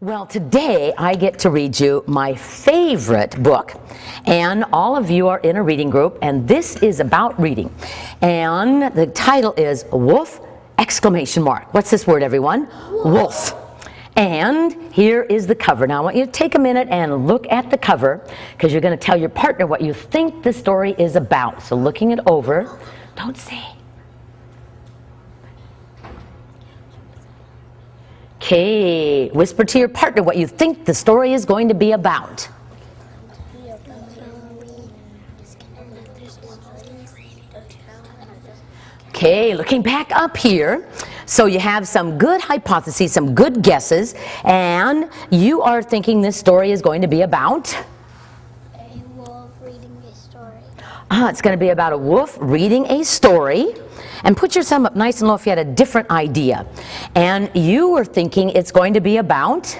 Well, today I get to read you my favorite book, and all of you are in a reading group, and this is about reading, and the title is Wolf! Exclamation mark. What's this word, everyone? Wolf. And here is the cover. Now I want you to take a minute and look at the cover, because you're going to tell your partner what you think the story is about. So looking it over, don't say. Okay, whisper to your partner what you think the story is going to be about. Okay, looking back up here, so you have some good hypotheses, some good guesses, and you are thinking this story is going to be about? A wolf reading a story. It's going to be about a wolf reading a story. And put your thumb up nice and low if you had a different idea. And you were thinking it's going to be about?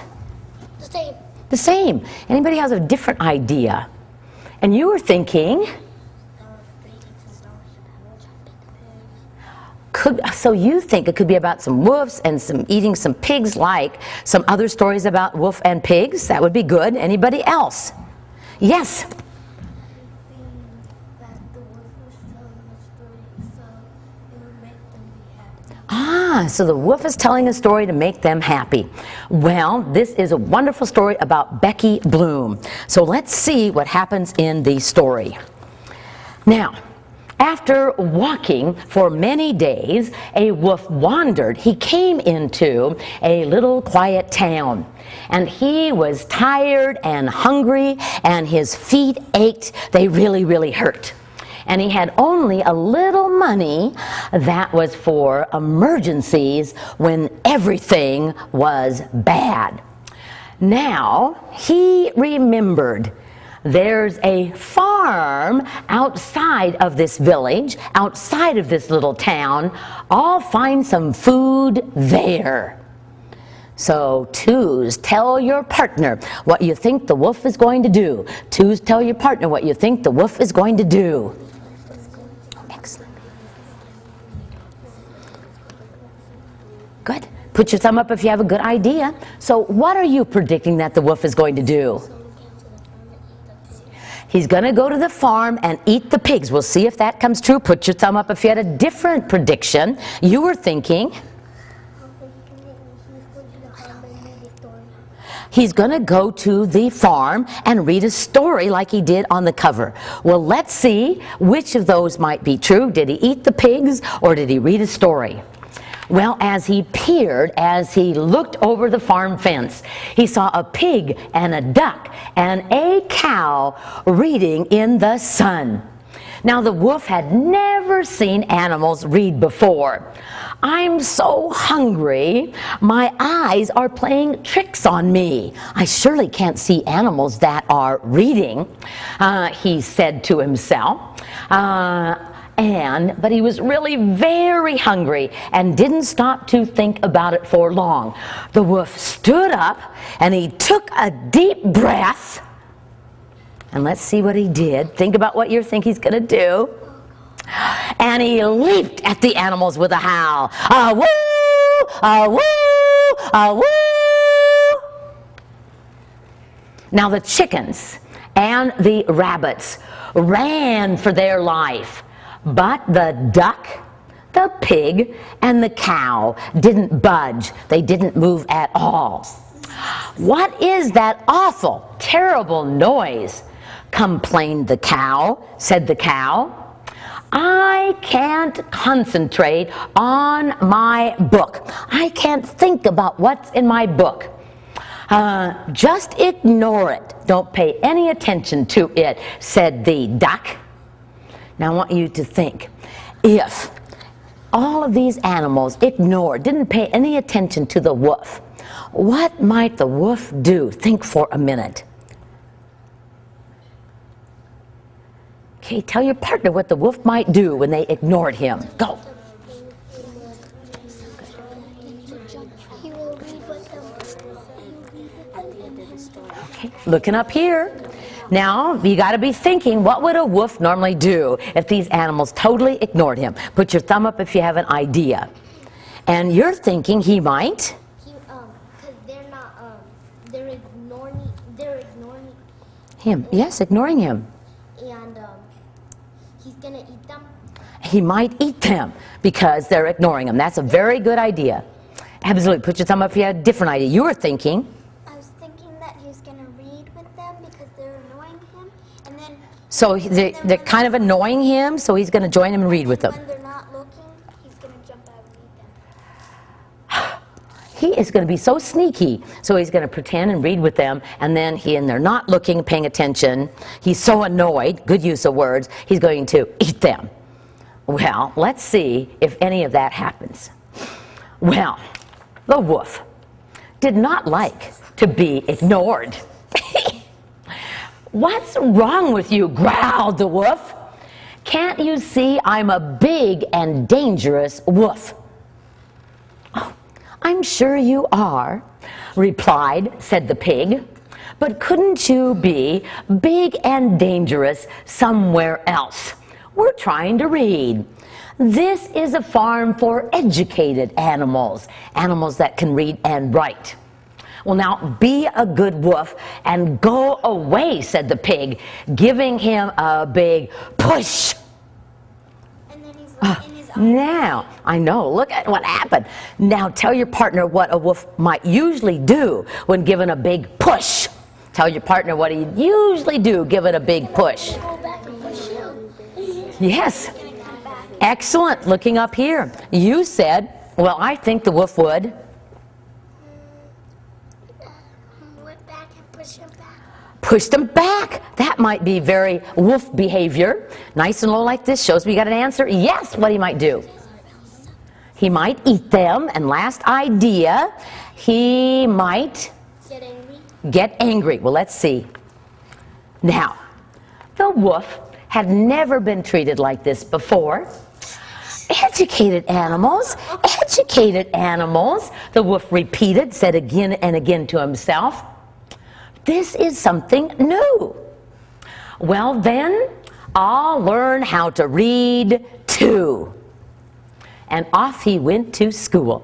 The same. The same. Anybody has a different idea? And you were thinking? So you think it could be about some wolves and some eating some pigs, like some other stories about wolf and pigs? That would be good. Anybody else? Yes? So the wolf is telling a story to make them happy. Well, this is a wonderful story about Becky Bloom. So let's see what happens in the story. Now, after walking for many days, a wolf wandered. He came into a little quiet town, and he was tired and hungry, and his feet ached. They really, really hurt. And he had only a little money that was for emergencies when everything was bad. Now, he remembered there's a farm outside of this village, outside of this little town. I'll find some food there. So, twos, tell your partner what you think the wolf is going to do. Twos, tell your partner what you think the wolf is going to do. Excellent. Good. Put your thumb up if you have a good idea. So what are you predicting that the wolf is going to do? He's going to go to the farm and eat the pigs. We'll see if that comes true. Put your thumb up if you had a different prediction. You were thinking he's going to go to the farm and read a story like he did on the cover. Well, let's see which of those might be true. Did he eat the pigs or did he read a story? Well, as he peered, as he looked over the farm fence, he saw a pig and a duck and a cow reading in the sun. Now, the wolf had never seen animals read before. I'm so hungry, my eyes are playing tricks on me. I surely can't see animals that are reading, he said to himself. But he was really very hungry and didn't stop to think about it for long. The wolf stood up and he took a deep breath. And let's see what he did. Think about what you think he's going to do. And he leaped at the animals with a howl. Ah-woo! Ah-woo! Ah-woo! Now the chickens and the rabbits ran for their life. But the duck, the pig, and the cow didn't budge. They didn't move at all. What is that awful, terrible noise? Complained the cow, said the cow. I can't concentrate on my book. I can't think about what's in my book. Just ignore it. Don't pay any attention to it, said the duck. Now I want you to think, if all of these animals ignored, didn't pay any attention to the wolf, what might the wolf do? Think for a minute. Okay, tell your partner what the wolf might do when they ignored him. Go. Okay, looking up here. Now, you got to be thinking, what would a wolf normally do if these animals totally ignored him? Put your thumb up if you have an idea. And you're thinking he might? Because they're not him. Yes, ignoring him. And he's gonna eat them. He might eat them because they're ignoring him. That's a very good idea. Absolutely. Put your thumb up if you had a different idea. You were thinking. I was thinking that he was gonna read with them because they're annoying him, and then. So they're kind of annoying him, so he's going to join him and read with them. When they're not looking, he's gonna jump out and read them. He is going to be so sneaky, so he's going to pretend and read with them, and then they're not looking, paying attention. He's so annoyed, good use of words, he's going to eat them. Well, let's see if any of that happens. Well, the wolf did not like to be ignored. "What's wrong with you?" growled the wolf. "Can't you see I'm a big and dangerous wolf?" "Oh, I'm sure you are," said the pig. "But couldn't you be big and dangerous somewhere else? We're trying to read. This is a farm for educated animals, animals that can read and write." "Well, now be a good wolf and go away," said the pig, giving him a big push. And then he's like in his Now, I know, look at what happened. Now tell your partner what a wolf might usually do when given a big push. Tell your partner what he'd usually do given a big push. Go back and push him. Yes, He's gonna come back. excellent. Looking up here, you said, well, I think the wolf would Went back and push him back. push them back. That might be very wolf behavior. Nice and low like this shows we got an answer. Yes, what he might do. He might eat them. And last idea, he might Get angry. get angry. Well, let's see. Now, the wolf had never been treated like this before. Educated animals, the wolf repeated, said again and again to himself. This is something new. Well then, I'll learn how to read too. And off he went to school.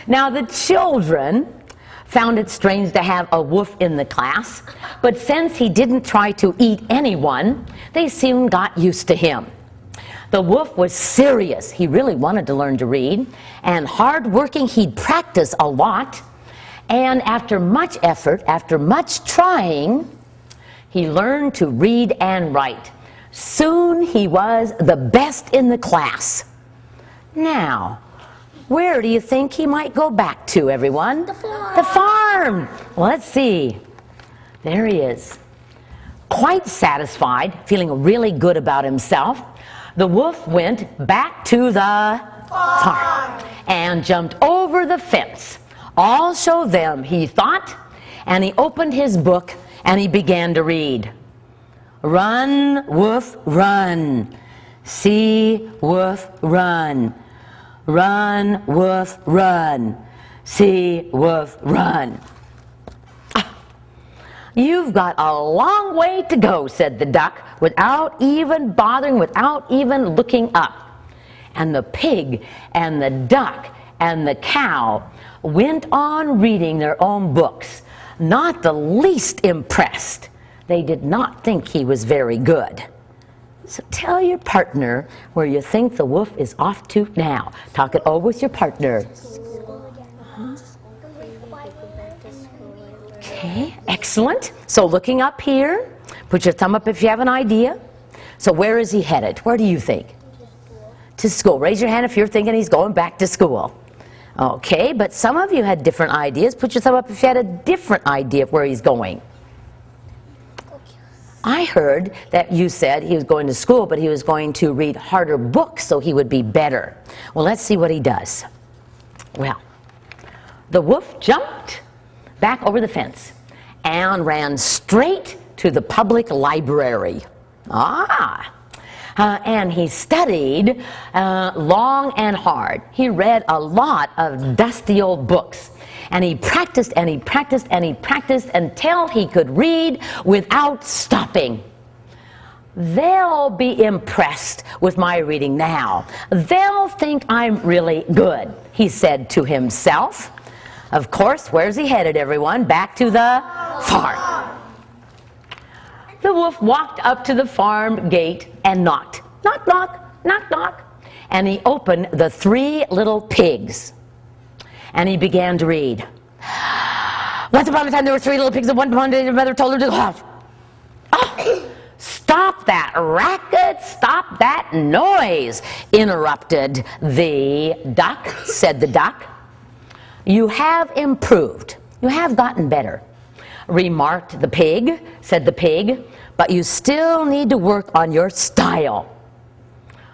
Now the children found it strange to have a wolf in the class, but since he didn't try to eat anyone, they soon got used to him. The wolf was serious. He really wanted to learn to read, and hard-working, he'd practice a lot. And after much effort, after much trying, he learned to read and write. Soon he was the best in the class. Now, where do you think he might go back to, everyone? The farm. The farm. Well, let's see. There he is. Quite satisfied, feeling really good about himself, the wolf went back to the farm and jumped over the fence. I'll show them, he thought, and he opened his book and he began to read. Run, wolf, run. See, wolf, run. Run, wolf, run. See, wolf, run. You've got a long way to go, said the duck, without even bothering, without even looking up. And the pig and the duck and the cow went on reading their own books, not the least impressed. They did not think he was very good. So tell your partner where you think the wolf is off to now. Talk it over with your partner. Okay, excellent. So looking up here, put your thumb up if you have an idea. So where is he headed? Where do you think? To school. Raise your hand if you're thinking he's going back to school. Okay, but some of you had different ideas. Put your thumb up if you had a different idea of where he's going. I heard that you said he was going to school, but he was going to read harder books so he would be better. Well, let's see what he does. Well, the wolf jumped back over the fence and ran straight to the public library. And he studied long and hard. He read a lot of dusty old books. And he practiced and he practiced and he practiced until he could read without stopping. They'll be impressed with my reading now. They'll think I'm really good, he said to himself. Of course, where's he headed, everyone? Back to the farm. The wolf walked up to the farm gate and knocked. Knock, knock, knock, knock. And he opened the 3 little pigs. And he began to read. Once upon a time there were 3 little pigs, and one upon a time their mother told them to go out. Oh, stop that racket, stop that noise, interrupted the duck, said the duck. You have improved. You have gotten better, remarked the pig, said the pig, but you still need to work on your style.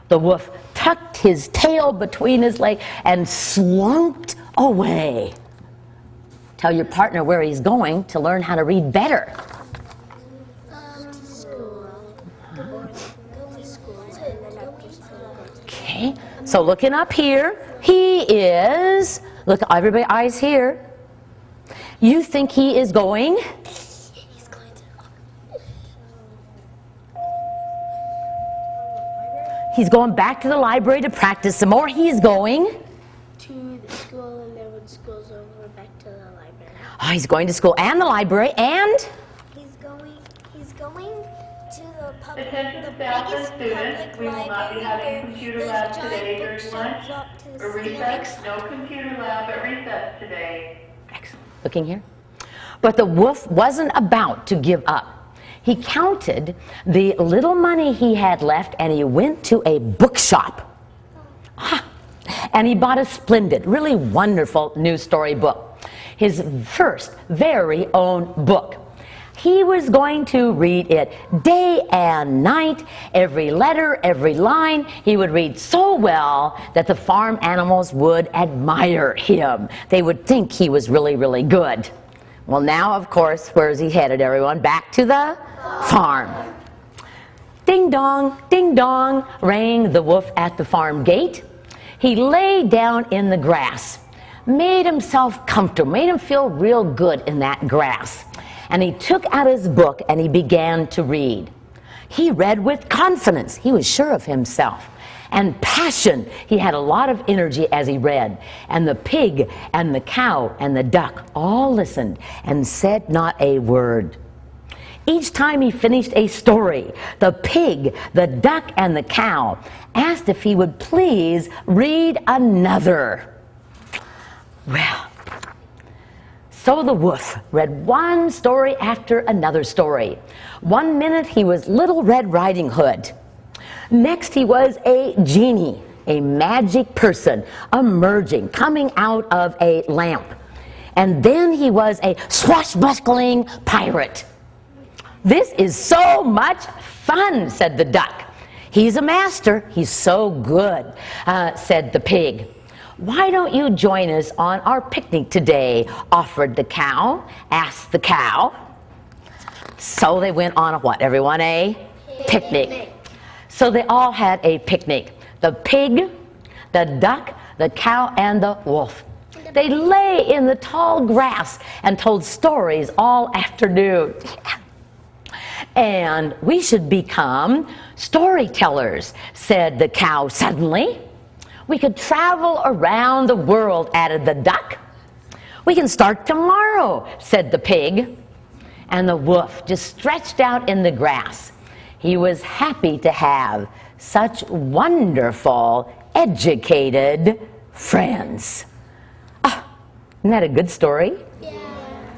The wolf tucked his tail between his legs and slunked away. Tell your partner where he's going to learn how to read better. Okay, so looking up here, he is, look, everybody eyes here. You think he is going? He's going to. He's going back to the library to practice some more. He's going To the school, and then when school's over, back to the library. Oh, he's going to school and the library, and He's going to the public, Attention the staff and biggest students, public we will not be library having where computer those lab giant today during bookshelves lunch up to the or ceiling. recess. No computer lab at recess today. excellent. Looking here. But the wolf wasn't about to give up. He counted the little money he had left, and he went to a bookshop. And he bought a splendid, really wonderful news story book. His first very own book. He was going to read it day and night, every letter, every line. He would read so well that the farm animals would admire him. They would think he was really, really good. Well, now, of course, where is he headed, everyone? Back to the farm. Ding dong, rang the wolf at the farm gate. He lay down in the grass, made himself comfortable, made him feel real good in that grass. And he took out his book and he began to read. He read with confidence. He was sure of himself. And passion. He had a lot of energy as he read. And the pig and the cow and the duck all listened and said not a word. Each time he finished a story, the pig, the duck, and the cow asked if he would please read another. Well, so the wolf read one story after another story. 1 minute he was Little Red Riding Hood. Next he was a genie, a magic person emerging, coming out of a lamp. And then he was a swashbuckling pirate. This is so much fun, said the duck. He's a master, he's so good, said the pig. Why don't you join us on our picnic today, offered the cow, asked the cow. So they went on a what, everyone? A picnic. So they all had a picnic. The pig, the duck, the cow, and the wolf. They lay in the tall grass and told stories all afternoon. And we should become storytellers, said the cow suddenly. We could travel around the world, added the duck. We can start tomorrow, said the pig. And the wolf just stretched out in the grass. He was happy to have such wonderful, educated friends. Isn't that a good story? Yeah.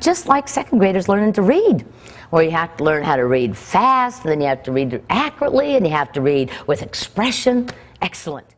Just like second graders learning to read, where you have to learn how to read fast, and then you have to read accurately, and you have to read with expression. Excellent.